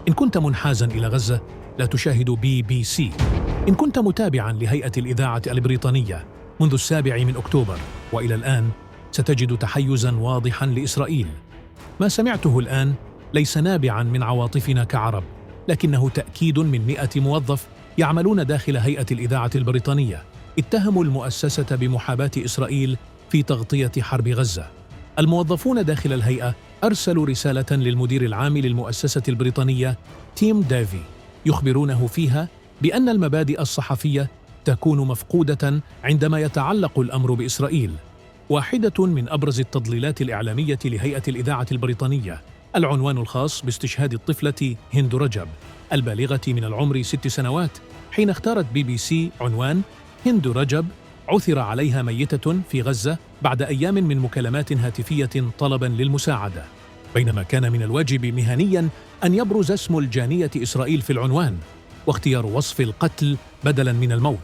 إن كنت منحازاً إلى غزة لا تشاهد BBC. إن كنت متابعاً لهيئة الإذاعة البريطانية منذ 7 أكتوبر وإلى الآن ستجد تحيزاً واضحاً لإسرائيل. ما سمعته الآن ليس نابعاً من عواطفنا كعرب، لكنه تأكيد من 100 موظف يعملون داخل هيئة الإذاعة البريطانية اتهموا المؤسسة بمحاباة إسرائيل في تغطية حرب غزة. الموظفون داخل الهيئة أرسلوا رسالة للمدير العام للمؤسسة البريطانية تيم دافي يخبرونه فيها بأن المبادئ الصحفية تكون مفقودة عندما يتعلق الأمر بإسرائيل. واحدة من أبرز التضليلات الإعلامية لهيئة الإذاعة البريطانية العنوان الخاص باستشهاد الطفلة هند رجب البالغة من العمر 6 سنوات، حين اختارت BBC عنوان هند رجب عثر عليها ميتة في غزة بعد أيام من مكالمات هاتفية طلباً للمساعدة، بينما كان من الواجب مهنياً أن يبرز اسم الجانية إسرائيل في العنوان واختيار وصف القتل بدلاً من الموت.